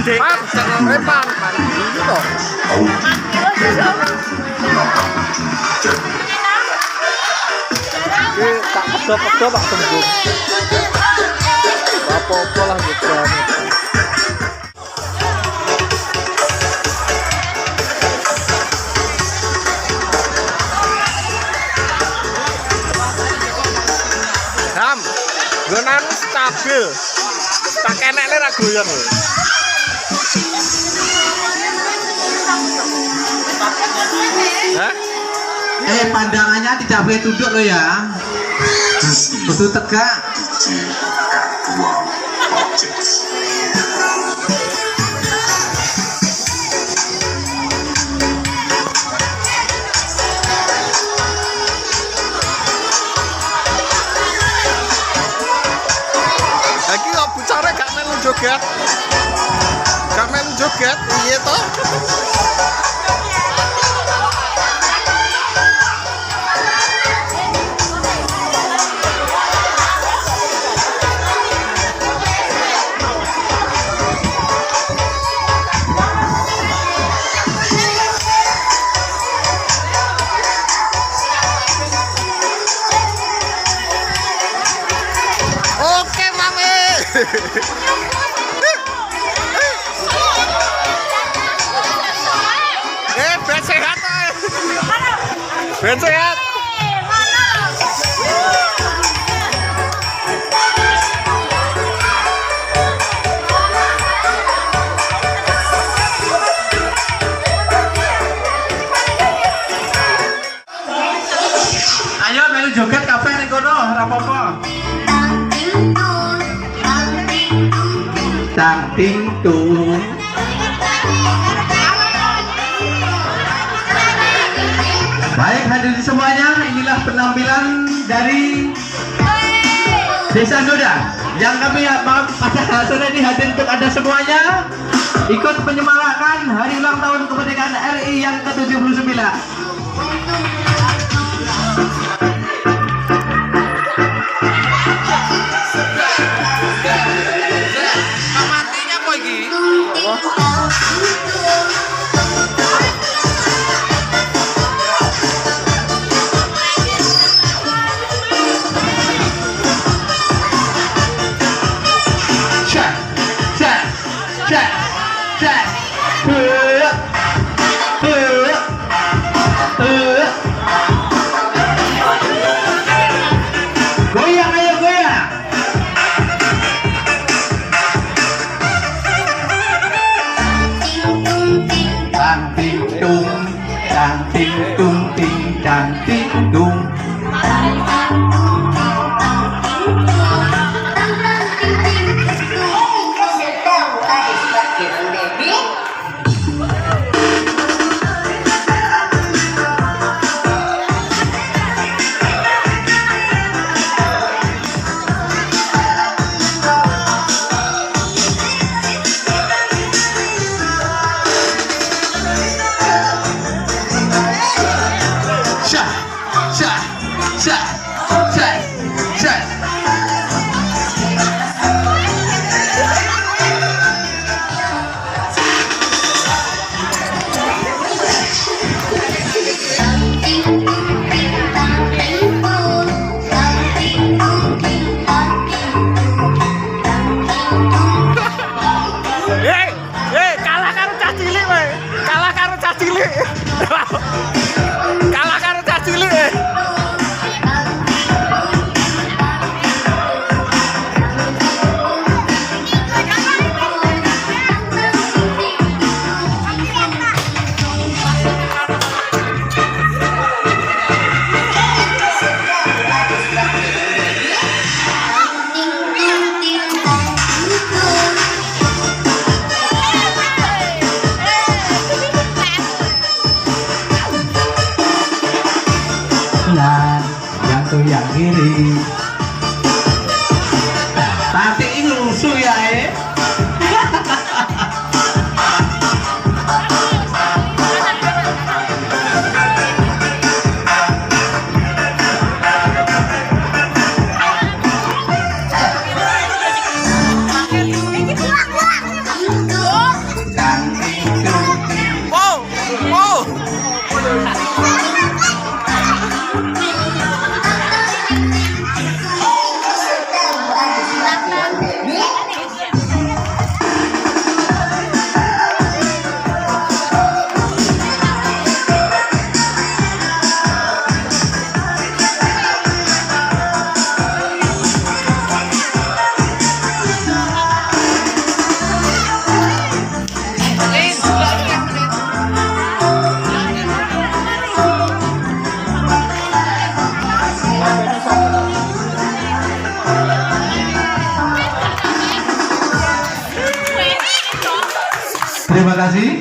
Pan, pan gitu. Tak kedop-kedop Pak tembung. Apa-apa lah gitu. Ham, gonan stabil. Tak kenekne ra goyang lho. Hah? Pandangannya tidak boleh tunduk loh ya. Kudu tegak. Lagi kok bicara gak melu joget. Gak melu joget, iya toh? Oke, Mami. Ben sehat. Ben sehat. Ayo melu joget kabeh ning kono, ora apa-apa. Tang ting tung. Baik hadirin semuanya, inilah penampilan dari Desa Noda yang kami pada sore ini hadir untuk Anda semuanya ikut menyemarakan hari ulang tahun kemerdekaan RI yang ke-79. Matinya apa iki? Cek, cek, cek, cek. Goyang, ayo goyang. Tang ting tung, tang ting tung ting, tang ting tung. Syah, syah, syah, syah, syah. Kalah karo cah cilik wae. Kalah karo cah cilik. Kalah karo cah cilik. Nah, yang tuh yang kiri. Tapi ini lusuh ya kasih.